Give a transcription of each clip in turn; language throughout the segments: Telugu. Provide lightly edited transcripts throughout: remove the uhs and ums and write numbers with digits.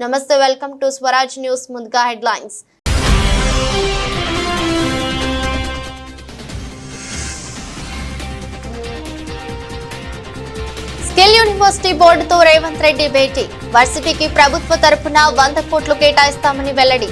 నమస్తే, వెల్కమ్ టు స్వరాజ్ న్యూస్. ముందుగా హెడ్లైన్స్. స్కిల్ యూనివర్సిటీ బోర్డుతో రేవంత్ రెడ్డి భేటీ. వర్సిటీకి ప్రభుత్వ తరపున 100 కోట్లు కేటాయిస్తామని వెల్లడి.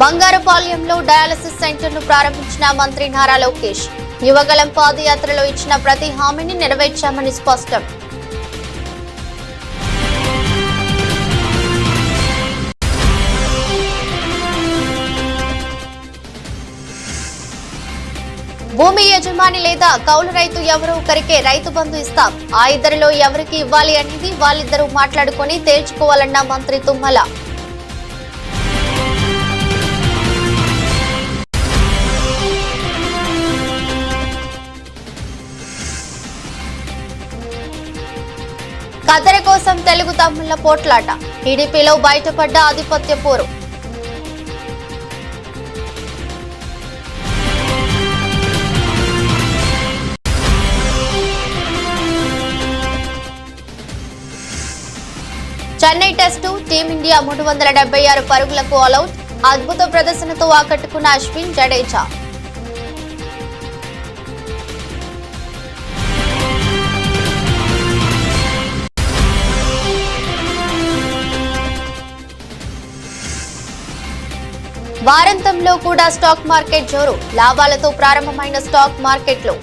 బంగారుపాలెంలో డయాలసిస్ సెంటర్ ను ప్రారంభించిన మంత్రి నారా లోకేష్. యువగళం పాదయాత్రలో ఇచ్చిన ప్రతి హామీని నెరవేర్చామని స్పష్టం. భూమి యజమాని లేదా కౌలు రైతు ఎవరో ఒకరికే రైతు బంధు ఇస్తాం. ఆ ఇద్దరిలో ఎవరికి ఇవ్వాలి అనేది వాళ్ళిద్దరూ మాట్లాడుకుని తేల్చుకోవాలన్న మంత్రి తుమ్మల. కద్దెర కోసం తెలుగు తమ్ముళ్ల పోట్లాట. టీడీపీలో బయటపడ్డ ఆధిపత్య పోరు. చెన్నై టెస్టు టీమిండియా 376 పరుగులకు ఆలౌట్. అద్భుత ప్రదర్శనతో ఆకట్టుకున్న అశ్విన్, జడేజా. వారాంతంలో కూడా స్టాక్ మార్కెట్ జోరు. లాభాలతో ప్రారంభమైన స్టాక్ మార్కెట్లు.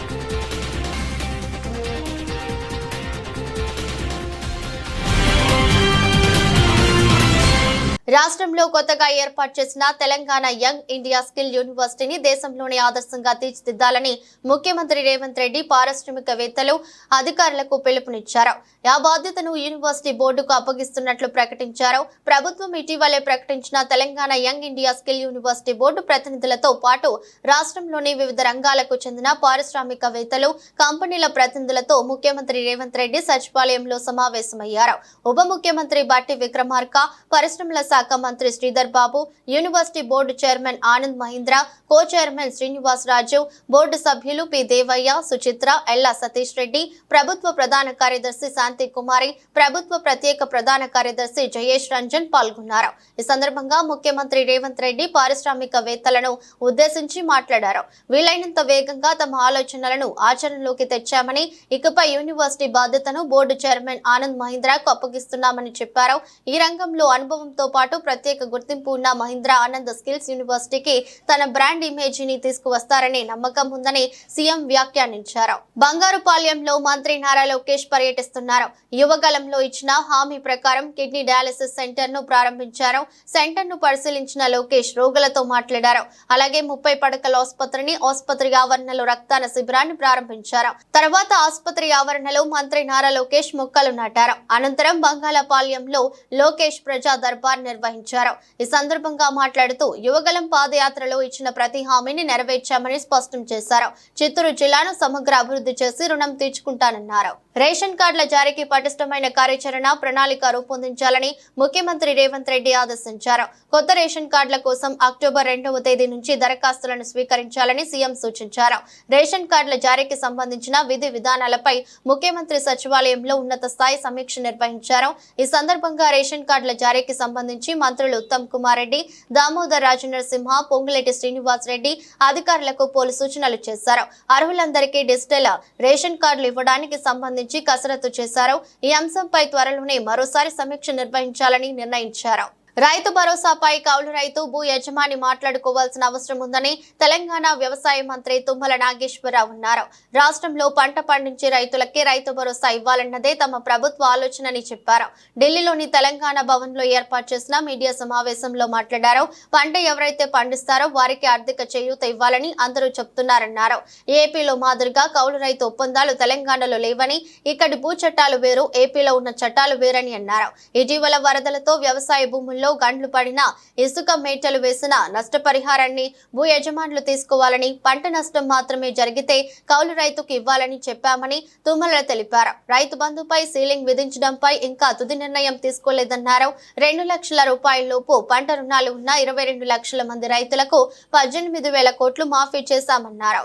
రాష్ట్రంలో కొత్తగా ఏర్పాటు చేసిన తెలంగాణ యంగ్ ఇండియా స్కిల్ యూనివర్సిటీని దేశంలోనే ఆదర్శంగా తీర్చిదిద్దాలని ముఖ్యమంత్రి రేవంత్ రెడ్డి పారిశ్రామికవేత్తలు, అధికారులకు పిలుపునిచ్చారు. ఆ బాధ్యతను యూనివర్సిటీ బోర్డుకు అప్పగిస్తున్నట్లు ప్రకటించారు. ప్రభుత్వం ఇటీవలే ప్రకటించిన Telangana young India skill university board ప్రతినిధులతో పాటు రాష్ట్రంలోని వివిధ రంగాలకు చెందిన పారిశ్రామికవేత్తలు, కంపెనీల ప్రతినిధులతో ముఖ్యమంత్రి రేవంత్ రెడ్డి సచివాలయంలో సమావేశమయ్యారు. ఉప ముఖ్యమంత్రి బట్టి విక్రమార్క, పరిశ్రమల శాఖ మంత్రి Sridhar Babu, university board chairman Anand Mahindra, co chairman Srinivas Raju, board సభ్యులు పి దేవయ్య, సుచిత్ర, ఎల్లా సతీష్ రెడ్డి, ప్రభుత్వ ప్రధాన కార్యదర్శి శాంతి కుమారి, ప్రభుత్వ ప్రత్యేక ప్రధాన కార్యదర్శి జయేష్ రంజన్ పాల్గొన్నారు. ఈ సందర్భంగా ముఖ్యమంత్రి రేవంత్ రెడ్డి పారిశ్రామికవేత్తలను ఉద్దేశించి మాట్లాడారు. వీలైనంత వేగంగా తమ ఆలోచనలను ఆచరణలోకి తెచ్చామని, ఇకపై యూనివర్సిటీ బాధ్యతను బోర్డు చైర్మన్ ఆనంద్ మహీంద్రకు అప్పగిస్తున్నామని చెప్పారు. ఈ రంగంలో అనుభవంతో పాటు ప్రత్యేక గుర్తింపు ఉన్న మహీంద్ర ఆనంద్ స్కిల్స్ యూనివర్సిటీకి తన బ్రాండ్ ఇమేజీని తీసుకువస్తారనే నమ్మకం ఉందని సీఎం వ్యాఖ్యానించారు. బంగారుపాలెంలో మంత్రి నారా లోకేష్ పర్యటిస్తున్నారు. యువగలంలో ఇచ్చిన హామీ ప్రకారం కిడ్నీ డయాలసిస్ సెంటర్ ను ప్రారంభించారు. సెంటర్ ను పరిశీలించిన లోకేష్ రోగులతో మాట్లాడారు. అలాగే 30 పడకల ఆసుపత్రిని, ఆసుపత్రి ఆవరణలో రక్తదాన శిబిరాన్ని ప్రారంభించారు. తర్వాత ఆసుపత్రి ఆవరణలో మంత్రి నారా లోకేష్ మొక్కలు నాటారు. అనంతరం బంగాళపాలెంలో లోకేష్ ప్రజా దర్బార్ నిర్వహించారు. ఈ సందర్భంగా మాట్లాడుతూ యువగలం పాదయాత్రలో ఇచ్చిన ప్రతి హామీని నెరవేర్చామని స్పష్టం చేశారు. చిత్తూరు జిల్లాను సమగ్ర అభివృద్ధి చేసి రుణం తీర్చుకుంటానన్నారు. రేషన్ కార్డుల జారీకి పటిష్టమైన కార్యాచరణ ప్రణాళిక రూపొందించాలని ముఖ్యమంత్రి రేవంత్ రెడ్డి ఆదేశించారు. కొత్త రేషన్ కార్డుల కోసం అక్టోబర్ 2వ తేదీ నుంచి దరఖాస్తులను స్వీకరించాలని సీఎం సూచించారు. రేషన్ కార్డుల జారీకి సంబంధించిన విధి విధానాలపై ముఖ్యమంత్రి సచివాలయంలో ఉన్నత స్థాయి సమీక్ష నిర్వహించారు. ఈ సందర్భంగా రేషన్ కార్డుల జారీకి సంబంధించి మంత్రులు ఉత్తమ్ కుమార్ రెడ్డి, దామోదర్ రాజనరసింహ, పొంగులేటి శ్రీనివాస్ రెడ్డి అధికారులకు పలు సూచనలు చేశారు. అర్హులందరికీ డిజిటల్ రేషన్ కార్డులు ఇవ్వడానికి సంబంధించి కసరత్తు చేశారు. ఈ అంశంపై త్వరలోనే మరోసారి సమీక్ష నిర్వహించాలని నిర్ణయించారు. రైతు భరోసాపై కౌలు రైతు, భూ యజమాని మాట్లాడుకోవాల్సిన అవసరం ఉందని తెలంగాణ వ్యవసాయ మంత్రి తుమ్మల నాగేశ్వరరావు అన్నారు. రాష్ట్రంలో పంట పండించే రైతులకే రైతు భరోసా ఇవ్వాలన్నదే తమ ప్రభుత్వ ఆలోచనని చెప్పారు. ఢిల్లీలోని తెలంగాణ భవన్ లో ఏర్పాటు చేసిన మీడియా సమావేశంలో మాట్లాడారు. పంట ఎవరైతే పండిస్తారో వారికి ఆర్థిక చేయూత ఇవ్వాలని అందరూ చెప్తున్నారన్నారు. ఏపీలో మాదిరిగా కౌలు రైతు ఒప్పందాలు తెలంగాణలో లేవని, ఇక్కడి భూ చట్టాలు వేరు, ఏపీలో ఉన్న చట్టాలు వేరని అన్నారు. ఇటీవల వరదలతో వ్యవసాయ భూముల్లో భూముల్లో గండ్లు పడిన ఇసుక మేటలు వేసిన నష్టపరిహారాన్ని భూ యజమానులు తీసుకోవాలని, పంట నష్టం మాత్రమే జరిగితే కౌలు రైతుకు ఇవ్వాలని చెప్పామని తుమ్మల తెలిపారు. రైతు బంధుపై సీలింగ్ విధించడంపై ఇంకా తుది నిర్ణయం తీసుకోలేదన్నారు. 2 లక్షల రూపాయలలోపు పంట రుణాలు ఉన్న 22 లక్షల మంది రైతులకు 18,000 కోట్లు మాఫీ చేశామన్నారు.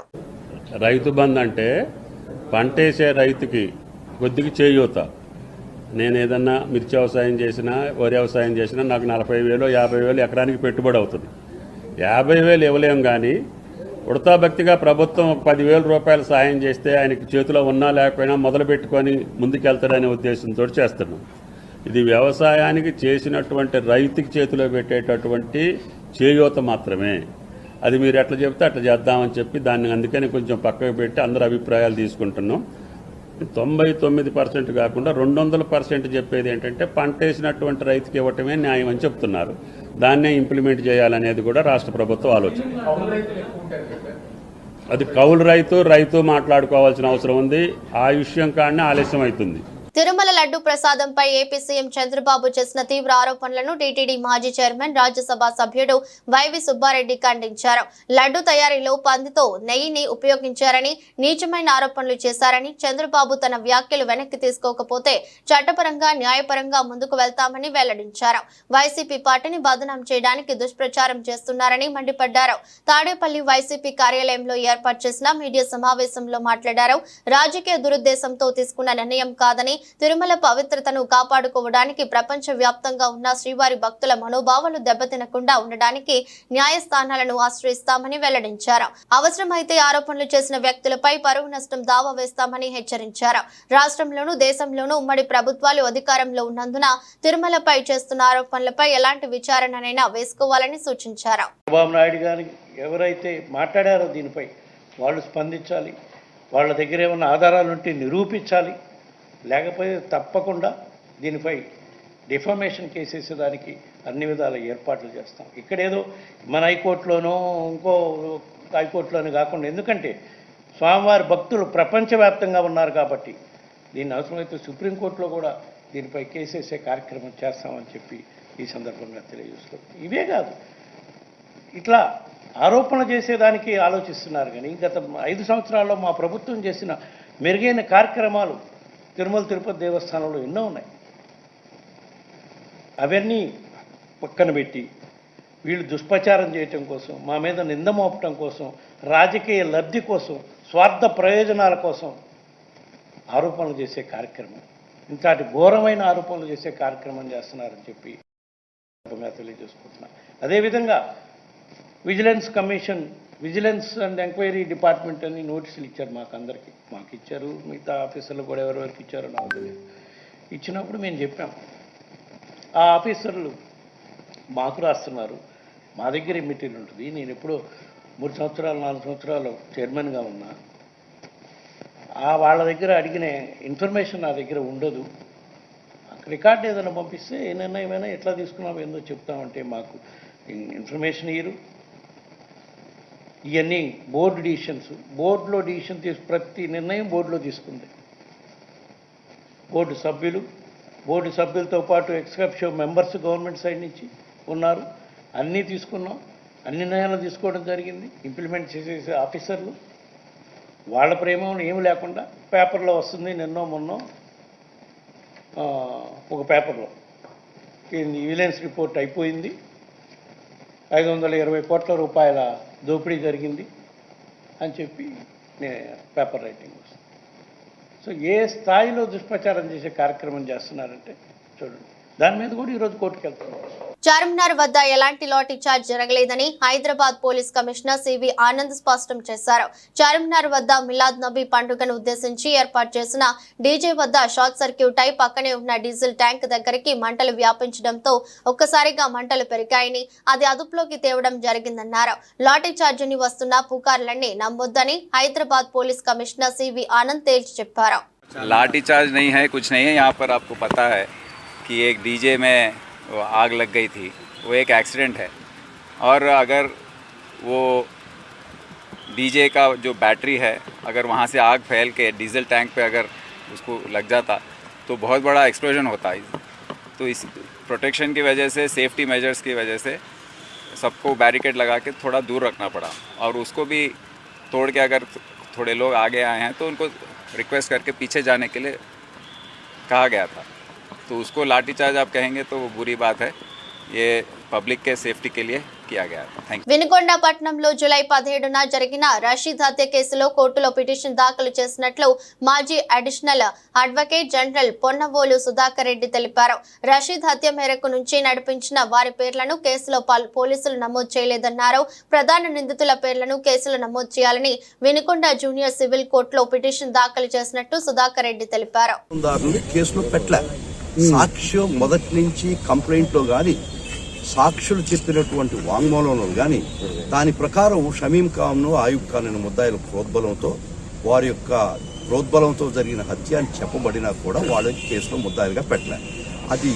రైతు బంధు అంటే పంటేసే రైతుకి కొద్దిగా చేయూత. నేను ఏదన్నా మిర్చి వ్యవసాయం చేసినా, వరి వ్యవసాయం చేసినా నాకు 40,000 50,000 ఎకరానికి పెట్టుబడి అవుతుంది. 50,000 ఇవ్వలేం, కానీ ఉడతాభక్తిగా ప్రభుత్వం 10,000 రూపాయలు సాయం చేస్తే ఆయనకి చేతిలో ఉన్నా లేకపోయినా మొదలు పెట్టుకొని ముందుకెళ్తాడనే ఉద్దేశంతో చేస్తున్నాం. ఇది వ్యవసాయానికి చేసినటువంటి రైతుకి చేతిలో పెట్టేటటువంటి చేయూత మాత్రమే. అది మీరు ఎట్లా చెప్తే అట్లా చేద్దామని చెప్పి దాన్ని అందుకని కొంచెం పక్కకు పెట్టి అందరు అభిప్రాయాలు తీసుకుంటున్నాం. 99% కాకుండా 200% చెప్పేది ఏంటంటే పంట వేసినటువంటి రైతుకి ఇవ్వటమే న్యాయం అని చెప్తున్నారు. దాన్నే ఇంప్లిమెంట్ చేయాలనేది కూడా రాష్ట్ర ప్రభుత్వం ఆలోచన. అది కౌలు రైతు మాట్లాడుకోవాల్సిన అవసరం ఉంది. ఆ విషయం కాడనే ఆలస్యం అవుతుంది. తిరుమల లడ్డు ప్రసాదంపై ఏపీ సీఎం చంద్రబాబు చేసిన తీవ్ర ఆరోపణలను టీటీడీ మాజీ చైర్మన్, రాజ్యసభ సభ్యుడు వైవి సుబ్బారెడ్డి ఖండించారు. లడ్డు తయారీలో పందితో నెయ్యిని ఉపయోగించారని, నీచమైన ఆరోపణలు చేశారని, చంద్రబాబు తన వ్యాఖ్యలు వెనక్కి తీసుకోకపోతే చట్టపరంగా, న్యాయపరంగా ముందుకు వెళ్తామని వెల్లడించారు. వైసీపీ పార్టీని బదనాం చేయడానికి దుష్ప్రచారం చేస్తున్నారని మండిపడ్డారు. తాడేపల్లి వైసీపీ కార్యాలయంలో ఏర్పాటు చేసిన మీడియా సమావేశంలో మాట్లాడారు. రాజకీయ దురుద్దేశంతో తీసుకున్న నిర్ణయం కాదని, తిరుమల పవిత్రతను కాపాడుకోవడానికి ప్రపంచ వ్యాప్తంగా ఉన్న శ్రీవారి భక్తుల మనోభావాలు దెబ్బతినకుండా ఉండడానికి న్యాయస్థానాలను ఆశ్రయిస్తామని వెల్లడించారు. అవసరమైతే ఆరోపణలు చేసిన వ్యక్తులపై పరువు నష్టం దావా వేస్తామని హెచ్చరించారు. రాష్ట్రంలోనూ దేశంలోనూ ఉమ్మడి ప్రభుత్వాలు అధికారంలో ఉన్నందున తిరుమలపై చేస్తున్న ఆరోపణలపై ఎలాంటి విచారణనైనా వేసుకోవాలని సూచించారు. చంద్రబాబు నాయుడు గారు ఎవరైతే మాట్లాడారో దీనిపై వాళ్ళు స్పందించాలి. వాళ్ళ దగ్గర ఏమన్నా ఆధారాలుంటే నిరూపించాలి. లేకపోతే తప్పకుండా దీనిపై డిఫామేషన్ కేసేసేదానికి అన్ని విధాల ఏర్పాట్లు చేస్తాం. ఇక్కడేదో మన హైకోర్టులోనో ఇంకో హైకోర్టులోనూ కాకుండా, ఎందుకంటే స్వామివారి భక్తులు ప్రపంచవ్యాప్తంగా ఉన్నారు కాబట్టి దీన్ని అవసరమైతే సుప్రీంకోర్టులో కూడా దీనిపై కేసేసే కార్యక్రమం చేస్తామని చెప్పి ఈ సందర్భంగా తెలియజేస్తున్నాం. ఇవే కాదు, ఇట్లా ఆరోపణలు చేసేదానికి ఆలోచిస్తున్నారు. కానీ గత 5 సంవత్సరాల్లో మా ప్రభుత్వం చేసిన మెరుగైన కార్యక్రమాలు తిరుమల తిరుపతి దేవస్థానంలో ఎన్నో ఉన్నాయి. అవన్నీ పక్కన పెట్టి వీళ్ళు దుష్ప్రచారం చేయటం కోసం, మా మీద నింద మోపటం కోసం, రాజకీయ లబ్ధి కోసం, స్వార్థ ప్రయోజనాల కోసం ఆరోపణలు చేసే కార్యక్రమం, ఇంతటి ఘోరమైన ఆరోపణలు చేసే కార్యక్రమం చేస్తున్నారని చెప్పి తెలియజేసుకుంటున్నా. అదేవిధంగా vigilance commission, vigilance and enquiry department అని నోటీసులు ఇచ్చారు మాకందరికీ. మాకు ఇచ్చారు, మిగతా ఆఫీసర్లు కూడా ఎవరెవరికి ఇచ్చారో నాకు తెలియదు. ఇచ్చినప్పుడు మేము చెప్పాం, ఆ ఆఫీసర్లు మాకు రాస్తున్నారు, మా దగ్గర మెటీరియల్ ఉంటుంది. నేను ఎప్పుడో 3 సంవత్సరాలు 4 సంవత్సరాలు చైర్మన్గా ఉన్నా. వాళ్ళ దగ్గర అడిగిన ఇన్ఫర్మేషన్ నా దగ్గర ఉండదు. రికార్డు ఏదైనా పంపిస్తే ఏ నిర్ణయమైనా ఎట్లా తీసుకున్నామో ఏందో చెప్తామంటే మాకు ఇన్ఫర్మేషన్ ఇయ్యరు. ఇవన్నీ బోర్డు డిసిషన్స్, బోర్డులో డిసిషన్ ప్రతి నిర్ణయం బోర్డులో తీసుకుంది. బోర్డు సభ్యులతో పాటు ఎక్స్కప్షో మెంబర్స్ గవర్నమెంట్ సైడ్ నుంచి ఉన్నారు. అన్నీ తీసుకున్నాం, అన్ని నిర్ణయాలు తీసుకోవడం జరిగింది. ఇంప్లిమెంట్ చేసే ఆఫీసర్లు వాళ్ళ ప్రేమ ఏమి లేకుండా పేపర్లో వస్తుంది. నిన్నో మొన్నో ఒక పేపర్లో విజిలెన్స్ రిపోర్ట్ అయిపోయింది, 520 కోట్ల రూపాయల దోపిడీ జరిగింది అని చెప్పి పేపర్ రైటింగ్ వస్తుంది. సో ఏ స్థాయిలో దుష్ప్రచారం చేసే కార్యక్రమం చేస్తున్నారంటే చూడండి. దాని మీద కూడా ఈరోజు కోర్టుకు వెళ్తున్నారు. చార్మినార్ వద్ద ఎలాంటి లాఠీ చార్జ్ జరగలేదని Hyderabad police commissioner CV Anand స్పష్టం చేశారు. చార్మినార్ వద్ద మిలాద్ నబీ పండుగను ఉద్దేశించి ఏర్పాటు చేసిన డీజే వద్ద షార్ట్ సర్క్యూట్ అయి పక్కనే ఉన్న డీజిల్ ట్యాంక్ దగ్గరికి మంటలు వ్యాపించడంతో ఒక్కసారిగా మంటలు పెరిగాయని, అది అదుపులోకి తేవడం జరిగిందన్నారు. లాఠీ చార్జిని వస్తున్న పుకార్లన్నీ నమ్మొద్దని Hyderabad police commissioner CV Anand తేల్చి చెప్పారు. लाठी चार्ज नहीं है, कुछ नहीं है। यहाँ पर आपको पता है कि एक डीजे में आग लग गई थी, वो एक एक्सीडेंट है। और अगर वो डीजे का जो बैटरी है, अगर वहाँ से आग फैल के डीजल टैंक पे अगर उसको लग जाता तो बहुत बड़ा एक्सप्लोजन होता है। तो प्रोटेक्शन की वजह से, सेफ्टी मेजर्स की वजह से सबको बैरिकेड लगा के थोड़ा दूर रखना पड़ा, और उसको भी तोड़ के अगर थोड़े लोग आगे आए हैं तो उनको रिक्वेस्ट करके पीछे जाने के लिए कहा गया था। तो उसको लाठीचार्ज आप कहेंगे तो वो बुरी बात है, ये पब्लिक के सेफ्टी के लिए किया गया था। Thank you. వినుకొండ పట్టణంలో జూలై 17న జరిగిన రషీద్ హత్య కేసులో కోర్టులో పిటిషన్ దాఖలు చేసినట్లు మాజీ additional advocate general Ponnavolu Sudhakar Reddy తెలిపారు. రషీద్ హత్య మేరకు నుంచి నడిపించిన వారి పేర్లను కేసులో పోలీసులు నమోదు చేయలేదన్నారు. ప్రధాన నిందితుల పేర్లను కేసులో నమోదు చేయాలని వినుకొండ జూనియర్ సివిల్ కోర్టులో పిటిషన్ దాఖలు చేసినట్టు సుధాకర్ రెడ్డి తెలిపారు. సాక్ష్యం మొదటి నుంచి కంప్లైంట్లో గాని సాక్షులు చెప్పినటువంటి వాంగ్మూలంలో గాని దాని ప్రకారం షమీం ఖాన్ను ఆయుబ్ ఖాన్ అనే ముద్దాయిల ప్రోద్బలంతో వారి యొక్క ప్రోద్బలంతో జరిగిన హత్య అని చెప్పబడినా కూడా వాళ్ళ కేసులో ముద్దాయిలుగా పెట్టలేదు. అది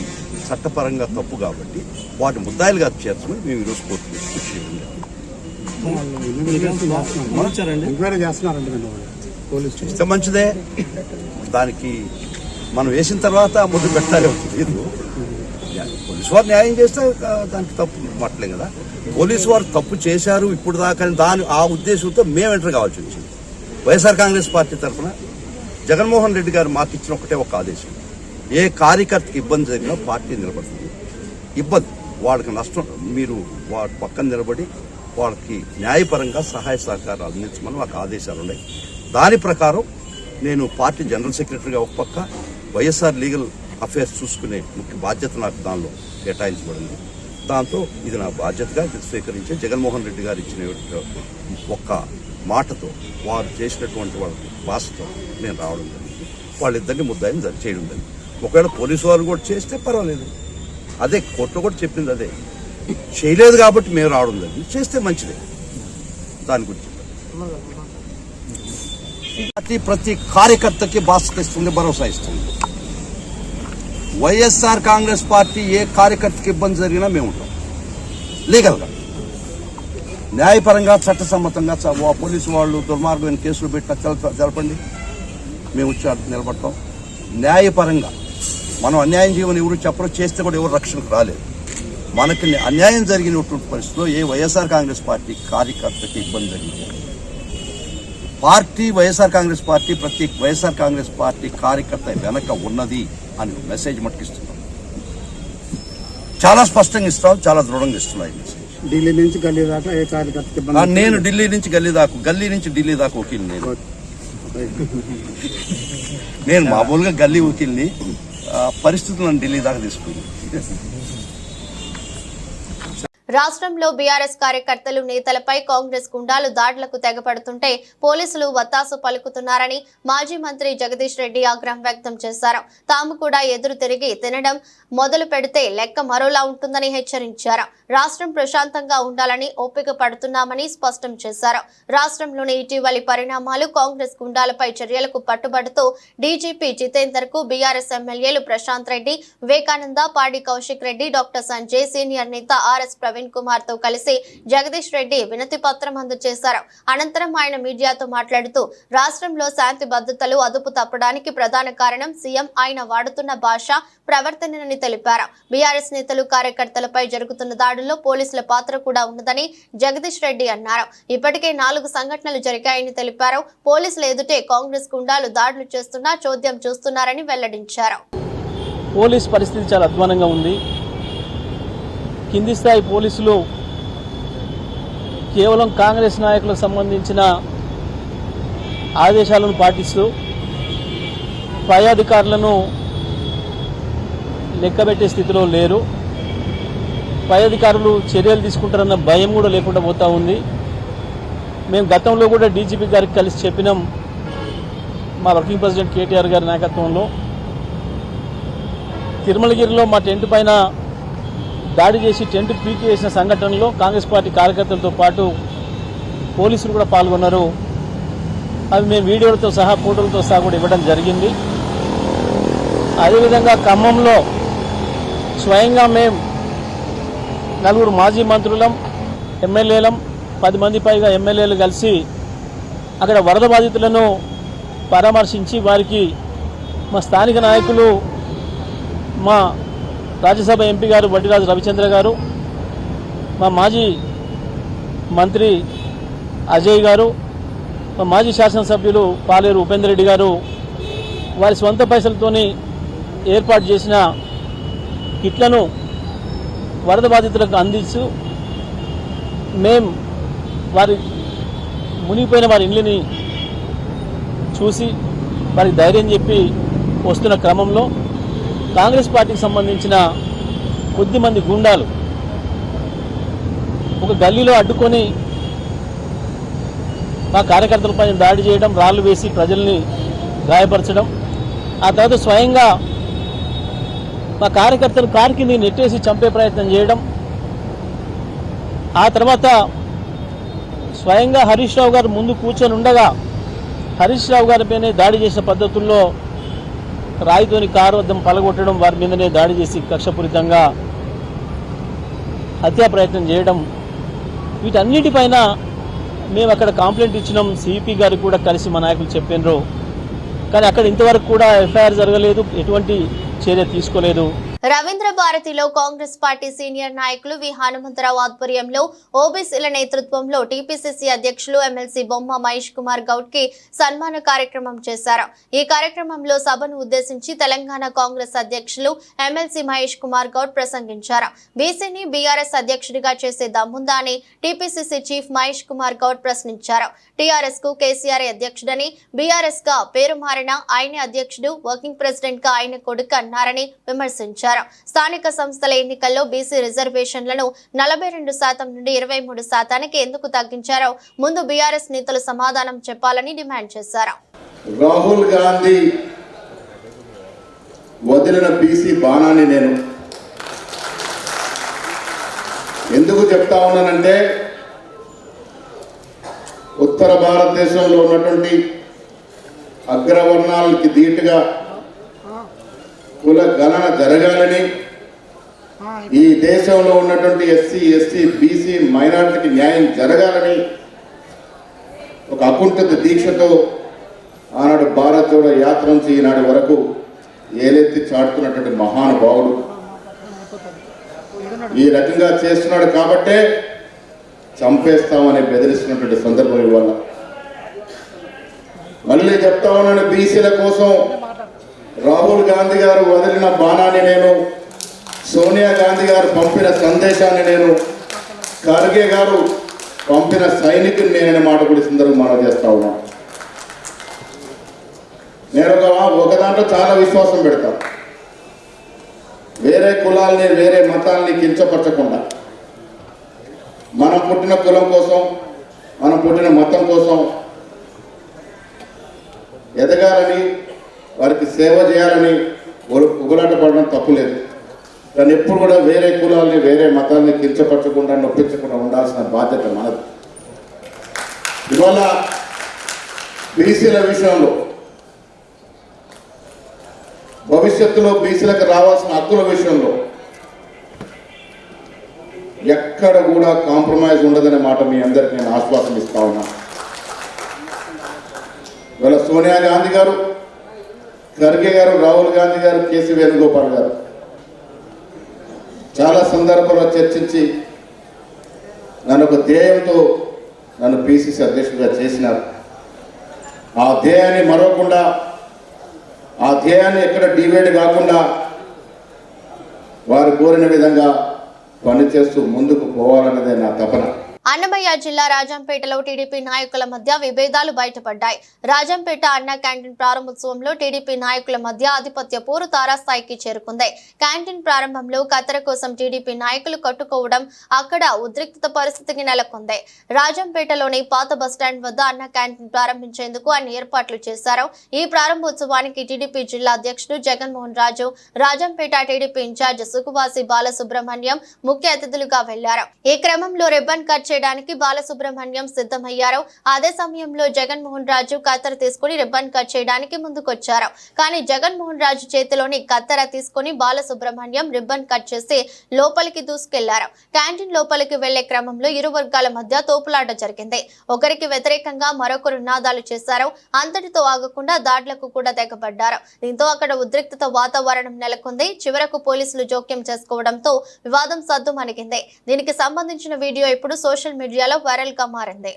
చట్టపరంగా తప్పు కాబట్టి వాటి ముద్దాయిలుగా చేర్చమని మేము ఈరోజు కోర్టులో ఇస్తే మంచిదే. దానికి మనం వేసిన తర్వాత ముద్దు పెట్టాలి. పోలీసు వారు న్యాయం చేస్తే దానికి తప్పు మాట్లేం కదా. పోలీసు వారు తప్పు చేశారు ఇప్పుడు దాకా ఆ ఉద్దేశంతో మేము ఎంటర్ కావాల్సి వచ్చింది. వైఎస్ఆర్ కాంగ్రెస్ పార్టీ తరఫున జగన్మోహన్ రెడ్డి గారు మాకు ఇచ్చిన ఒకటే ఒక ఆదేశం, ఏ కార్యకర్తకి ఇబ్బంది జరిగినా పార్టీ నిలబడుతుంది. ఇబ్బంది వాళ్ళకి నష్టం, మీరు వాడి పక్కన నిలబడి వాళ్ళకి న్యాయపరంగా సహాయ సహకారాలు అందించమని మాకు ఆదేశాలు ఉన్నాయి. దాని ప్రకారం నేను పార్టీ జనరల్ సెక్రటరీగా ఒక పక్క, వైఎస్ఆర్ లీగల్ అఫేర్స్ చూసుకునే ముఖ్య బాధ్యత నాకు దానిలో కేటాయించబడింది. దాంతో ఇది నా బాధ్యతగా స్వీకరించి జగన్మోహన్ రెడ్డి గారు ఇచ్చిన ఒక్క మాటతో వారు చేసినటువంటి వాళ్ళ భాషతో నేను రావడం జరిగింది. వాళ్ళిద్దరిని ముద్దాయిని చేయడం జరిగింది. ఒకవేళ పోలీసు వారు కూడా చేస్తే పర్వాలేదు, అదే కోర్టులో కూడా చెప్పింది అదే. చేయలేదు కాబట్టి మేము రావడం జరిగింది. చేస్తే మంచిదే. దాని గురించి ప్రతి కార్యకర్తకి బాధ్యత ఇస్తుంది, భరోసా ఇస్తుంది. వైఎస్ఆర్ కాంగ్రెస్ పార్టీ ఏ కార్యకర్తకి ఇబ్బంది జరిగినా మేము ఉంటాం. లీగల్గా, న్యాయపరంగా, చట్టసమ్మతంగా పోలీసు వాళ్ళు దుర్మార్గమైన కేసులు పెట్టిన తెలపండి, మేము వచ్చి నిలబడతాం. న్యాయపరంగా మనం అన్యాయం చేయమని ఎవరు చెప్పరు, చేస్తే కూడా ఎవరు రక్షణకు రాలేదు. మనకి అన్యాయం జరిగినటువంటి పరిస్థితిలో ఏ వైఎస్ఆర్ కాంగ్రెస్ పార్టీ కార్యకర్తకి ఇబ్బంది జరిగింది, పార్టీ వైఎస్ఆర్ కాంగ్రెస్ పార్టీ ప్రతి వైఎస్ఆర్ కాంగ్రెస్ పార్టీ కార్యకర్త వెనక ఉన్నది అని మెసేజ్ మట్టుకిస్తున్నాం. చాలా స్పష్టంగా ఇస్తాం, చాలా దృఢంగా ఇస్తున్నాయి మెసేజ్. ఢిల్లీ నుంచి గల్లీ దాకా ఏ కార్యకర్తకి నేను ఢిల్లీ నుంచి గల్లీ దాకా, గల్లీ నుంచి ఢిల్లీ దాకా వకీల్ని నేను మామూలుగా గల్లీ వకీల్ని. పరిస్థితులను ఢిల్లీ దాకా తీసుకుంది. రాష్ట్రంలో బీఆర్ఎస్ కార్యకర్తలు నేతలపై కాంగ్రెస్ గుండాలు దాడులకు తెగపడుతుంటే పోలీసులు వత్తాసు పలుకుతున్నారని మాజీ మంత్రి జగదీష్ రెడ్డి ఆగ్రహం వ్యక్తం చేశారు. తాము కూడా ఎదురు తిరిగి తినడం మొదలు పెడితే లెక్క మరోలా ఉంటుందని హెచ్చరించారు. రాష్ట్రం ప్రశాంతంగా ఉండాలని ఓపిక పడుతున్నామని స్పష్టం చేశారు. రాష్ట్రంలోని ఇటీవలి పరిణామాలు కాంగ్రెస్ గుండాలపై చర్యలకు పట్టుబడుతూ డీజీపీ జితేందర్ కు బీఆర్ఎస్ ఎమ్మెల్యేలు ప్రశాంత్ రెడ్డి, వివేకానంద, పాడి కౌశిక్ రెడ్డి, డాక్టర్ సంజయ్, సీనియర్ నేత ఆర్ఎస్ ప్రవీణ్ కుమార్ తో కలిసి జగదీష్ రెడ్డి వినతి పత్రం అందజేశారు. అనంతరం ఆయన మీడియాతో మాట్లాడుతూ రాష్ట్రంలో శాంతి భద్రతలు అదుపు తప్పడానికి ప్రధాన కారణం సీఎం ఆయన వాడుతున్న భాష, ప్రవర్తనని తెలిపారు. బీఆర్ఎస్ నేతలు, కార్యకర్తలపై జరుగుతున్న దాడుల్లో పోలీసుల పాత్ర కూడా ఉన్నదని జగదీష్ రెడ్డి అన్నారు. ఇప్పటికే 4 సంఘటనలు జరిగాయని తెలిపారు. పోలీసుల ఎదుటే కాంగ్రెస్ గుండాలు దాడులు చేస్తున్నా చోద్యం చూస్తున్నారని వెల్లడించారు. పోలీస్ పరిస్థితి చాలా అధ్వానంగా ఉంది. కింది స్థాయి పోలీసులు కేవలం కాంగ్రెస్ నాయకులకు సంబంధించిన ఆదేశాలను పాటిస్తూ పై అధికారులను లెక్కబెట్టే స్థితిలో లేరు. పై అధికారులు చర్యలు తీసుకుంటారన్న భయం కూడా లేకుండా పోతా ఉంది. మేము గతంలో కూడా డీజీపీ గారికి కలిసి చెప్పినాం. మా వర్కింగ్ ప్రెసిడెంట్ కేటీఆర్ గారి నాయకత్వంలో తిరుమలగిరిలో మా టెంట్ పైన దాడి చేసి టెంట్ పీకి వేసిన సంఘటనలో కాంగ్రెస్ పార్టీ కార్యకర్తలతో పాటు పోలీసులు కూడా పాల్గొన్నారు. అవి మేము వీడియోలతో సహా, ఫోటోలతో సహా కూడా ఇవ్వడం జరిగింది. అదేవిధంగా ఖమ్మంలో స్వయంగా మేము 4 మాజీ మంత్రులం, ఎమ్మెల్యేలం, 10 మంది పైగా ఎమ్మెల్యేలు కలిసి అక్కడ వరద బాధితులను పరామర్శించి వారికి మా స్థానిక నాయకులు, మా రాజ్యసభ ఎంపీ గారు వడ్డీరాజు రవిచంద్ర గారు, మా మాజీ మంత్రి అజయ్ గారు, మా మాజీ శాసనసభ్యులు పాలేరు ఉపేందర్ రెడ్డి గారు వారి స్వంత పైసలతోని ఏర్పాటు చేసిన కిట్లను వరద బాధితులకు అందిస్తూ వారి మునిగిపోయిన వారి ఇళ్ళని చూసి వారికి ధైర్యం చెప్పి వస్తున్న క్రమంలో కాంగ్రెస్ పార్టీకి సంబంధించిన కొద్దిమంది గుండాలు ఒక గల్లీలో అడ్డుకొని మా కార్యకర్తలపై దాడి చేయడం, రాళ్లు వేసి ప్రజల్ని గాయపరచడం, ఆ తర్వాత స్వయంగా మా కార్యకర్తలు కారు కింద నెట్టేసి చంపే ప్రయత్నం చేయడం, ఆ తర్వాత స్వయంగా హరీష్ రావు గారు ముందు కూర్చొని ఉండగా హరీష్ రావు గారిపైనే దాడి చేసిన పద్ధతుల్లో రాయితోని కారు వద్దం పలగొట్టడం, వారి మీదనే దాడి చేసి కక్షపూరితంగా హత్యా ప్రయత్నం చేయడం, వీటన్నిటిపైన మేము అక్కడ కంప్లైంట్ ఇచ్చినాం. సిపి గారికి కూడా కలిసి మా నాయకులు చెప్పినారు. కానీ అక్కడ ఇంతవరకు కూడా ఎఫ్ఐఆర్ జరగలేదు, ఎటువంటి చర్య తీసుకోలేదు. రవీంద్ర భారతిలో కాంగ్రెస్ పార్టీ సీనియర్ నాయకులు వి హనుమంతరావు ఆధ్వర్యంలో ఓబీసీల నేతృత్వంలో టీపీసీసీ అధ్యక్షులు ఎమ్మెల్సీ బొమ్మ మహేష్ కుమార్ గౌడ్ కి సన్మాన కార్యక్రమం చేశారు. ఈ కార్యక్రమంలో సభను ఉద్దేశించి తెలంగాణ కాంగ్రెస్ అధ్యక్షులు ఎమ్మెల్సీ మహేష్ కుమార్ గౌడ్ ప్రసంగించారు. బీసీని బీఆర్ఎస్ అధ్యక్షుడిగా చేసే దమ్ముందా అని టీపీసీసీ చీఫ్ మహేష్ కుమార్ గౌడ్ ప్రశ్నించారు. టీఆర్ఎస్ కు కేసీఆర్ అధ్యక్షుడని, బీఆర్ఎస్ గా పేరు మారిన ఆయనే అధ్యక్షుడు, వర్కింగ్ ప్రెసిడెంట్ గా ఆయన కొడుకు అన్నారని విమర్శించారు. స్థానిక సంస్థల ఎన్నికల్లో బీసీ రిజర్వేషన్లను 42% నుండి 23% ఎందుకు తగ్గించారో ముందు బీఆర్ఎస్ నేతలు సమాధానం చెప్పాలని డిమాండ్ చేశారు. రాహుల్ గాంధీ వదిలిన బీసీ బాణాన్ని నేను ఎందుకు చెప్తా ఉన్నానంటే, ఉత్తర భారతదేశంలో ఉన్నటువంటి అగ్రవర్ణాలకి ధీటుగా కుల గణన జరగాలని, ఈ దేశంలో ఉన్నటువంటి ఎస్సీ, ఎస్టీ, బీసీ మైనారిటీకి న్యాయం జరగాలని ఒక అకుంఠిత దీక్షతో ఆనాడు భారత్ జోడో యాత్ర నుంచి ఈనాటి వరకు ఏలెత్తి చాటుతున్నటువంటి మహానుభావుడు ఈ రకంగా చేస్తున్నాడు. కాబట్టే చంపేస్తామని బెదిరిస్తున్నటువంటి సందర్భం ఇవాళ. మళ్ళీ చెప్తా ఉన్నాను, బీసీల కోసం రాహుల్ గాంధీ గారు వదిలిన బాణాన్ని నేను, సోనియా గాంధీ గారు పంపిన సందేశాన్ని నేను, ఖర్గే గారు పంపిన సైనికుని నేననే మాట కూడా సందర్భంగా మనం చేస్తా ఉన్నాను. నేను ఒక దాంట్లో చాలా విశ్వాసం పెడతాను. వేరే కులాల్ని, వేరే మతాల్ని కించపరచకుండా మనం పుట్టిన కులం కోసం, మనం పుట్టిన మతం కోసం ఎదగాలని, వారికి సేవ చేయాలని ఉగులాట పడడం తప్పులేదు. కానీ ఎప్పుడు కూడా వేరే కులాల్ని, వేరే మతాల్ని కించపరచకుండా, నొప్పించకుండా ఉండాల్సిన బాధ్యత మనది. ఇవాళ బీసీల విషయంలో, భవిష్యత్తులో బీసీలకు రావాల్సిన హక్కుల విషయంలో ఎక్కడ కూడా కాంప్రమైజ్ ఉండదనే మాట మీ అందరికీ నేను ఆశ్వాసం ఇస్తా ఉన్నా. ఇవాళ సోనియా గాంధీ గారు, ఖర్గే గారు, రాహుల్ గాంధీ గారు, కేసీ వేణుగోపాల్ గారు చాలా సందర్భాల్లో చర్చించి నన్ను ఒక ధ్యేయంతో నన్ను పిసిసి అధ్యక్షుడిగా చేసినారు. ఆ ధ్యేయాన్ని మరవకుండా, ఆ ధ్యేయాన్ని ఎక్కడ డివైడ్ కాకుండా వారు కోరిన విధంగా పనిచేస్తూ ముందుకు పోవాలన్నదే నా తపన. అన్నమయ్య జిల్లా రాజంపేటలో టీడీపీ నాయకుల మధ్య విభేదాలు బయటపడ్డాయి. రాజంపేట అన్న క్యాంటీన్ ప్రారంభోత్సవంలో టీడీపీ నాయకుల మధ్య ఆధిపత్య పోరు తారాస్థాయికి చేరుకుంది. క్యాంటీన్ ప్రారంభంలో కత్తెర కోసం టీడీపీ నాయకులు కట్టుకోవడం, అక్కడ ఉద్రిక్తత పరిస్థితికి నెలకొంది. రాజంపేటలోని పాత బస్టాండ్ వద్ద అన్న క్యాంటీన్ ప్రారంభించేందుకు అన్ని ఏర్పాట్లు చేశారు. ఈ ప్రారంభోత్సవానికి టీడీపీ జిల్లా అధ్యక్షుడు జగన్మోహన్ రాజు, రాజంపేట టీడీపీ ఇన్ఛార్జ్ సుకువాసి బాలసుబ్రహ్మణ్యం ముఖ్య అతిథులుగా వెళ్లారు. ఈ క్రమంలో రిబ్బన్ కట్ చేయడానికి బాలసుబ్రహ్మణ్యం సిద్ధమయ్యారు. అదే సమయంలో జగన్మోహన్ రాజు కత్తెర తీసుకుని రిబ్బన్ కట్ చేయడానికి ముందుకొచ్చారు. కానీ జగన్మోహన్ రాజు చేతిలోని కత్తెర తీసుకుని బాలసుబ్రహ్మణ్యం రిబ్బన్ కట్ చేసి లోపలికి దూసుకెళ్లారు. క్యాంటీన్ లోపలికి వెళ్లే క్రమంలో ఇరు వర్గాల మధ్య తోపులాట జరిగింది. ఒకరికి వ్యతిరేకంగా మరొకరు నినాదాలు చేశారు. అంతటితో ఆగకుండా దాడులకు కూడా తెగబడ్డారు. దీంతో అక్కడ ఉద్రిక్తత వాతావరణం నెలకొంది. చివరకు పోలీసులు జోక్యం చేసుకోవడంతో వివాదం సద్దుమణిగింది. దీనికి సంబంధించిన వీడియో ఇప్పుడు సోషల్ మీడియాలో వైరల్ గా మారింది.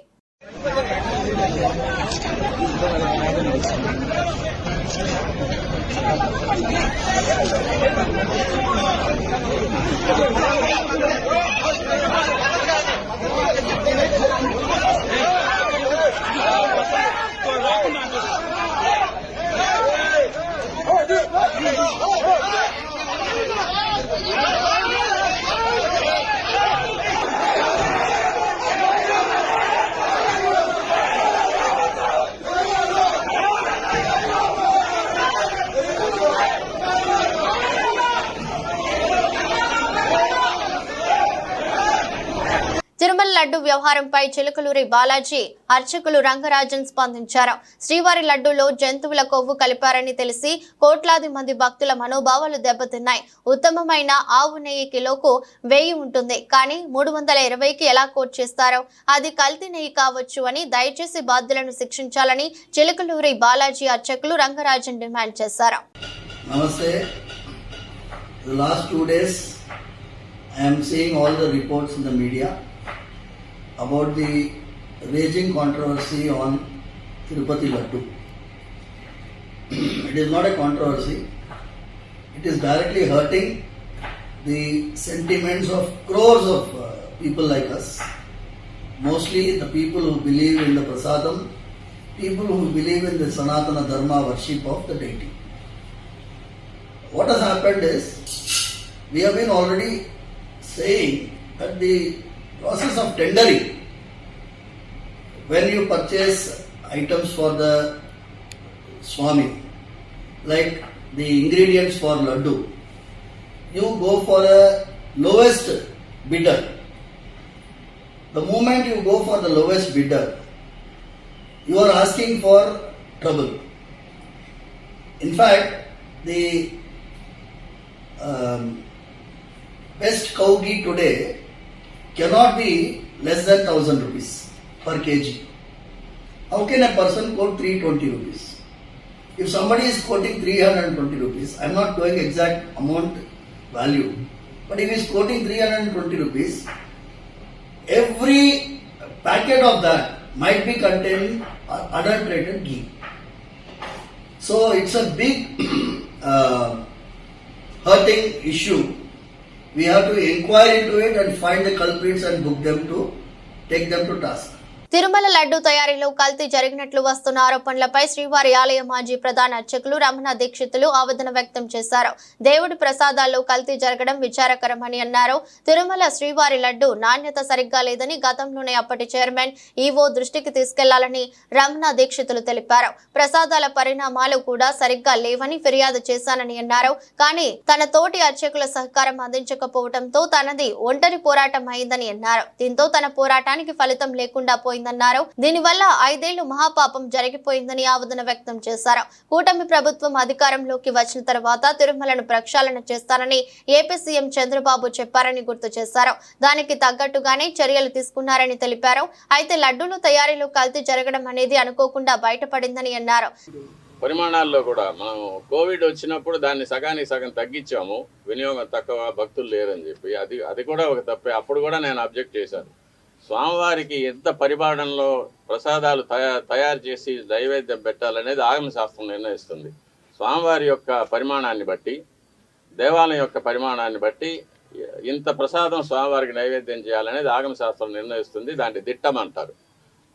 తిరుమల లడ్డు వ్యవహారంపై చిలుకలూరి బాలాజీ అర్చకులు రంగరాజన్ స్పందించారు. శ్రీవారి లడ్డూలో జంతువుల కొవ్వు కలిపారని తెలిసి కోట్లాది మంది భక్తుల మనోభావాలు దెబ్బతిన్నాయి. ఉత్తమమైన ఆవు నెయ్యి కిలోకు 1000 ఉంటుంది, కానీ 320కి ఎలా కోట్ చేస్తారో అది కల్తీ నెయ్యి కావచ్చు అని దయచేసి బాధ్యులను శిక్షించాలని చిలుకలూరి బాలాజీ అర్చకులు రంగరాజన్ డిమాండ్ చేశారు. Namaste. The last 2 days I am seeing all the reports in the media about the raging controversy on Tirupati Laddu. It is not a controversy. It is directly hurting the sentiments of crores of people like us. Mostly the people who believe in the prasadam, people who believe in the Sanatana Dharma worship of the deity. What has happened is, we have been already saying that the process of tendering, when you purchase items for the Swami, like the ingredients for laddu, you go for a lowest bidder. The moment you go for the lowest bidder, you are asking for trouble. In fact, the best cow ghee today cannot be less than 1000 rupees per kg. How can a person quote 320 rupees? If somebody is quoting 320 rupees, I am not going exact amount value, but if he is quoting 320 rupees, every packet of that might be containing adulterated ghee. So it's a big hurting issue. We have to inquire into it and find the culprits and book them to take them to task. Tirumala laddu తయారీలో కల్తీ జరిగినట్లు వస్తున్న ఆరోపణలపై శ్రీవారి ఆలయ మాజీ ప్రధాన అర్చకులు రమణ దీక్షితులు ఆవేదన వ్యక్తం చేశారు. దేవుడి ప్రసాదాల్లో కల్తీ జరగడం విచారకరమని అన్నారు. తిరుమల శ్రీవారి లడ్డు నాణ్యత సరిగ్గా లేదని గతంలోనే అప్పటి చైర్మన్ ఈవో దృష్టికి తీసుకెళ్లాలని రమణ దీక్షితులు తెలిపారు. ప్రసాదాల పరిణామాలు కూడా సరిగ్గా లేవని ఫిర్యాదు చేశానని అన్నారు. కానీ తన తోటి అర్చకుల సహకారం అందించకపోవడంతో తనది ఒంటరి పోరాటం అయిందని అన్నారు. దీంతో తన పోరాటానికి ఫలితం లేకుండా పోయిందన్నారు. దీనివల్ల 5 ఏళ్లు మహాపాపం జరిగిపోయిందని ఆవేదన వ్యక్తం చేశారు. కూటమి ప్రభుత్వం అధికారంలోకి వచ్చిన తర్వాత తిరుమలను ప్రక్షాళన చేస్తానని ఏపీ సీఎం చంద్రబాబు చెప్పారని గుర్తు చేశారు. దానికి తగ్గట్టుగానే చర్యలు తీసుకున్నారని తెలిపారు. అయితే లడ్డూల తయారీలో కల్తీ జరగడం అనేది అనుకోకుండా బయటపడిందని అన్నారు. పరిమాణాల్లో కూడా మనం కోవిడ్ వచ్చినప్పుడు దాన్ని సగానికి సగం తగ్గించాము, వినియోగం తక్కువ, భక్తులు లేరని చెప్పి. అది కూడా ఒక తప్పే. అప్పుడు కూడా నేను అబ్జెక్ట్ చేశాను. స్వామివారికి ఎంత పరిమాణంలో ప్రసాదాలు తయారు చేసి నైవేద్యం పెట్టాలనేది ఆగమ శాస్త్రం నిర్ణయిస్తుంది. స్వామివారి యొక్క పరిమాణాన్ని బట్టి, దేవాలయం యొక్క పరిమాణాన్ని బట్టి ఇంత ప్రసాదం స్వామివారికి నైవేద్యం చేయాలనేది ఆగమ శాస్త్రం నిర్ణయిస్తుంది. దాన్ని దిట్టం అంటారు.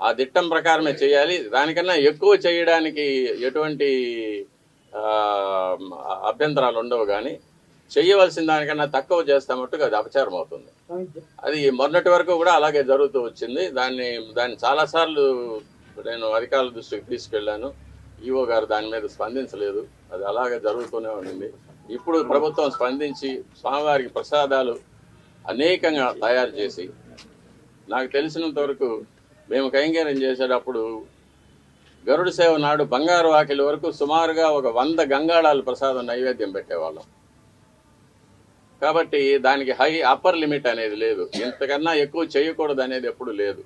ఆ దిట్టం ప్రకారమే చేయాలి. దానికన్నా ఎక్కువ చేయడానికి ఎటువంటి అభ్యంతరాలు ఉండవు. కానీ చేయవలసిన దానికన్నా తక్కువ చేస్తే మట్టుకు అది అపచారం అవుతుంది. అది మొన్నటి వరకు కూడా అలాగే జరుగుతూ వచ్చింది. దాన్ని చాలాసార్లు నేను అధికారుల దృష్టికి తీసుకెళ్లాను. ఈవో గారు దాని మీద స్పందించలేదు. అది అలాగే జరుగుతూనే ఉండింది. ఇప్పుడు ప్రభుత్వం స్పందించి స్వామివారికి ప్రసాదాలు అనేకంగా తయారు చేసి నాకు తెలిసినంత వరకు మేము కైంకర్యం చేసేటప్పుడు గరుడ సేవ నాడు బంగారు వాకిలి వరకు సుమారుగా ఒక 100 గంగాళాలు ప్రసాదం నైవేద్యం పెట్టేవాళ్ళం. కాబట్టి దానికి అప్పర్ లిమిట్ అనేది లేదు, ఇంతకన్నా ఎక్కువ చేయకూడదు అనేది ఎప్పుడు లేదు.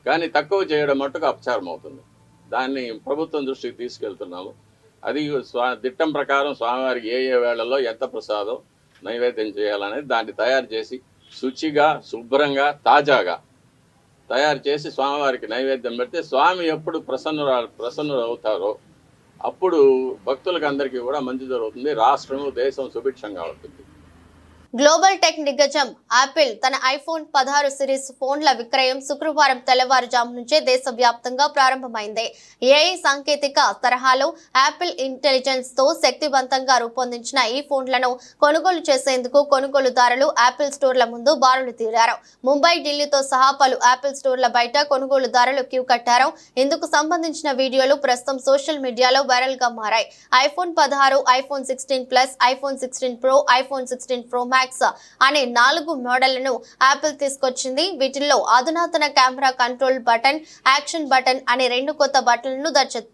కానీ తక్కువ చేయడం మట్టుకు అపచారం అవుతుంది. దాన్ని ప్రభుత్వం దృష్టికి తీసుకెళ్తున్నాము. అది దిట్టం ప్రకారం స్వామివారికి ఏ వేళల్లో ఎంత ప్రసాదం నైవేద్యం చేయాలనేది దాన్ని తయారు చేసి శుచిగా శుభ్రంగా తాజాగా తయారు చేసి స్వామివారికి నైవేద్యం పెడితే స్వామి ఎప్పుడు ప్రసన్నులు అవుతారో అప్పుడు భక్తులకు అందరికీ కూడా మంచి జరుగుతుంది. రాష్ట్రము దేశం సుభిక్షంగా ఉంటుంది. గ్లోబల్ టెక్ దిగ్గజం యాపిల్ తన ఐఫోన్ 16 సిరీస్ ఫోన్ల విక్రయం శుక్రవారం తెల్లవారుజాము నుంచే దేశవ్యాప్తంగా ప్రారంభమైంది. ఏఐ సాంకేతిక తరహాలో యాపిల్ ఇంటెలిజెన్స్ తో శక్తివంతంగా రూపొందించిన ఈ ఫోన్లను కొనుగోలు చేసేందుకు కొనుగోలుదారులు యాపిల్ స్టోర్ల ముందు బారులు తీరారు. ముంబై, ఢిల్లీతో సహా పలు యాపిల్ స్టోర్ల బయట కొనుగోలుదారులు క్యూ కట్టారు. ఇందుకు సంబంధించిన వీడియోలు ప్రస్తుతం సోషల్ మీడియాలో వైరల్ గా మారాయి. IPhone 16, iPhone 16 plus, iPhone 16 pro, iPhone 16 pro max అనే 4 మోడళ్లను యాపిల్ తీసుకొచ్చింది. వీటిల్లో అధునాతన camera control button, action button అనే 2 కొత్త బటన్లను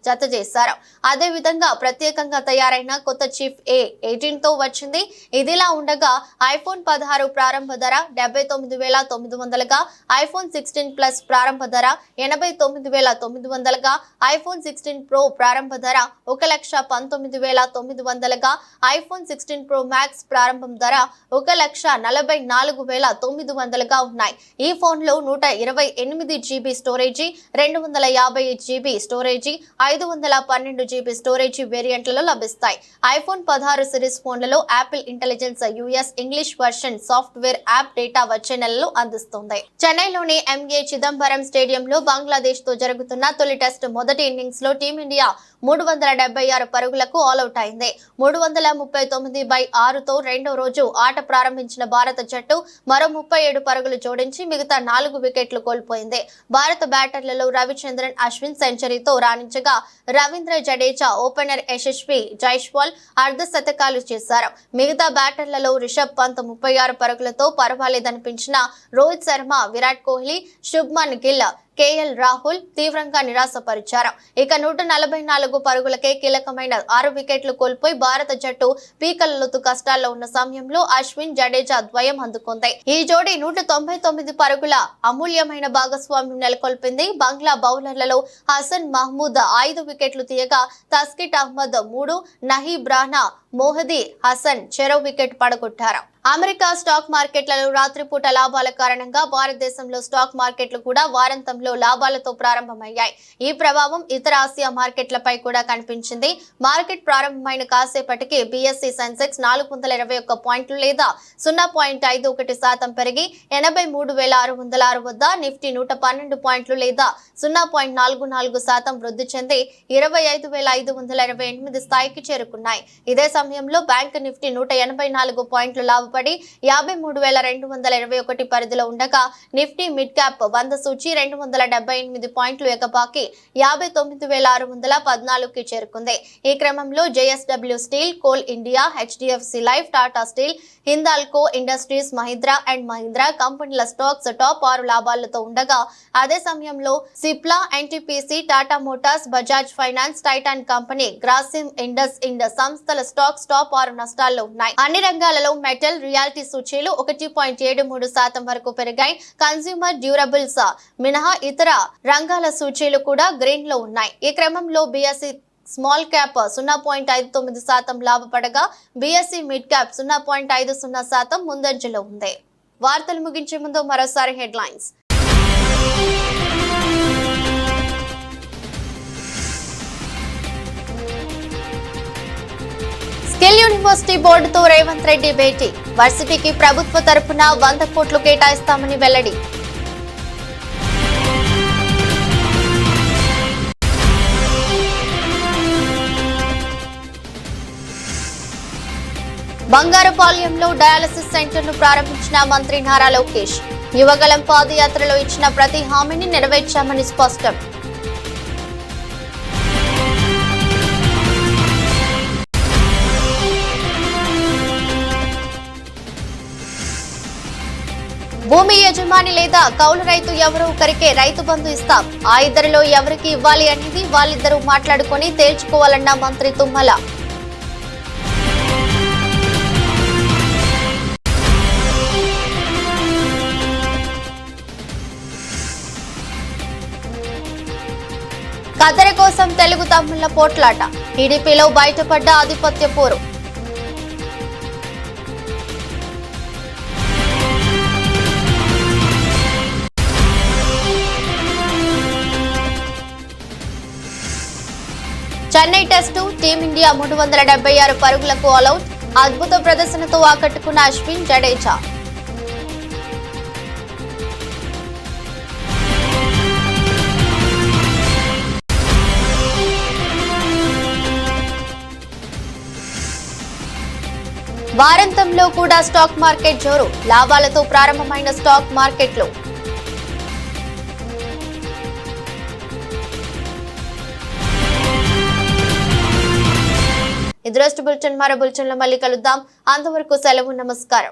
జత చేశారు. అదే విధంగా ప్రత్యేకంగా తయారైన కొత్త చిప్ A18 తో వచ్చింది. ఇదిలా ఉండగా ఐఫోన్ 16 ప్రారంభ ధర 79,900గా, ఐఫోన్ 16 ప్లస్ ప్రారంభ ధర 89,900గా, ఐఫోన్ 16 ప్రో ప్రారంభ ధర 1,19,900గా, ఐఫోన్ 16 ప్రో మ్యాక్స్ ప్రారంభం ధర 1,44,900గా ఉన్నాయి. ఈ ఫోన్లో 128 GB storage, 250 GB storage, 512 GB storage వేరియంట్లలో లభిస్తాయి. ఐఫోన్ 16 సిరీస్ ఫోన్లలో Apple intelligence US English version software app data వచ్చే నెలలో అందిస్తుంది. చెన్నైలోని MA చిదంబరం స్టేడియంలో బంగ్లాదేశ్ తో జరుగుతున్న తొలి టెస్ట్ మొదటి ఇన్నింగ్స్ లో టీమిండియా 376 పరుగులకు ఆల్అౌట్ అయింది. 339/6తో రెండో రోజు ఆట ప్రారంభించిన భారత జట్టు మరో 37 పరుగులు జోడించి మిగతా 4 వికెట్లు కోల్పోయింది. భారత బ్యాటర్లలో రవిచంద్రన్ అశ్విన్ సెంచరీతో రాణించగా రవీంద్ర జడేజా, ఓపెనర్ యశస్వి జైస్వాల్ అర్ధ శతకాలు చేశారు. మిగతా బ్యాటర్లలో రిషబ్ పంత్ 36 పరుగులతో పర్వాలేదనిపించిన రోహిత్ శర్మ, విరాట్ కోహ్లీ, శుభ్మన్ గిల్, KL రాహుల్ తీవ్రంగా నిరాశపరిచారు. ఇక 144 పరుగులకే కీలకమైన 6 వికెట్లు కోల్పోయి భారత జట్టు పీకలలోతు కష్టాల్లో ఉన్న సమయంలో అశ్విన్, జడేజా ద్వయం అందుకుంది. ఈ జోడీ 199 పరుగుల అమూల్యమైన భాగస్వామ్యం నెలకొల్పింది. బంగ్లా బౌలర్లలో హసన్ మహమూద్ 5 వికెట్లు తీయగా తస్కిట్ అహ్మద్ 3, నహీబ్ రానా, మోహదీ హసన్ చెరో వికెట్ పడగొట్టారు. అమెరికా స్టాక్ మార్కెట్లలో రాత్రిపూట లాభాల కారణంగా భారతదేశంలో స్టాక్ మార్కెట్లు కూడా వారాంతంలో లాభాలతో ప్రారంభమయ్యాయి. ఈ ప్రభావం ఇతర ఆసియా మార్కెట్లపై కూడా కనిపించింది. మార్కెట్ ప్రారంభమైన కాసేపటికి BSE సెన్సెక్స్ 421 పాయింట్లు లేదా 0.51% పెరిగి 83,606 వద్ద, నిఫ్టీ 112 పాయింట్లు లేదా 0.44% వృద్ధి చెంది 25,528 స్థాయికి చేరుకున్నాయి. ఇదే సమయంలో బ్యాంక్ నిఫ్టీ 184 పాయింట్లు లాభపడి 53,221 పరిధిలో ఉండగా నిఫ్టీ మిడ్ క్యాప్ 100 సూచి 278 పాయింట్లు ఎగబాకి 59,614కి చేరుకుంది. ఈ క్రమంలో JSW steel, coal India, HDFC life, Tata steel, Hindalco industries, Mahindra and Mahindra కంపెనీల స్టాక్స్ టాప్ 6 లాభాలతో ఉండగా అదే సమయంలో Cipla, NTPC, Tata Motors, Bajaj finance, Titan company, Grasim Indus సంస్థల స్టాక్స్ టాప్ 6 నష్టాల్లో ఉన్నాయి. అన్ని రంగాలలో మెటల్, రియాలిటీ సూచీలు 1.73% వరకు పెరిగాయి. కన్స్యూమర్ డ్యూరబుల్స్ మినహా ఇతర రంగాల సూచీలు కూడా గ్రీన్ లో ఉన్నాయి. ఈ క్రమంలో BSE small cap 0.59% లాభపడగా BSE mid cap 0.50% ముందంజలో ఉంది. వార్తలు ముగించే ముందు మరోసారి హెడ్లైన్స్. స్కిల్ యూనివర్సిటీ బోర్డుతో రేవంత్ రెడ్డి భేటీ. వర్సిటీకి ప్రభుత్వ తరపున 100 కోట్లు కేటాయిస్తామని వెల్లడి. బంగారుపాలెంలో డయాలసిస్ సెంటర్ ను ప్రారంభించిన మంత్రి నారా లోకేష్. యువగలం పాదయాత్రలో ఇచ్చిన ప్రతి హామీని నెరవేర్చామని స్పష్టం. భూమి యజమాని లేదా కౌలు రైతు ఎవరో ఒకరికే రైతు బంధు ఇస్తాం. ఆ ఇద్దరిలో ఎవరికి ఇవ్వాలి అనేది వాళ్ళిద్దరూ మాట్లాడుకొని తేల్చుకోవాలన్న మంత్రి తుమ్మల. కద్దెర కోసం తెలుగు తమ్ముళ్ల పోట్లాట. టీడీపీలో బయటపడ్డ ఆధిపత్య పోరు. చెన్నై టెస్టు టీమిండియా 376 పరుగులకు ఆలౌట్. అద్భుత ప్రదర్శనతో ఆకట్టుకున్న అశ్విన్, జడేజా. వారాంతంలో కూడా స్టాక్ మార్కెట్ జోరు. లాభాలతో ప్రారంభమైన స్టాక్ మార్కెట్లు. ఇది రోజు బులెటిన్. మరో బులెటిన్లో మళ్ళీ కలుద్దాం. అంతవరకు సెలవు. నమస్కారం.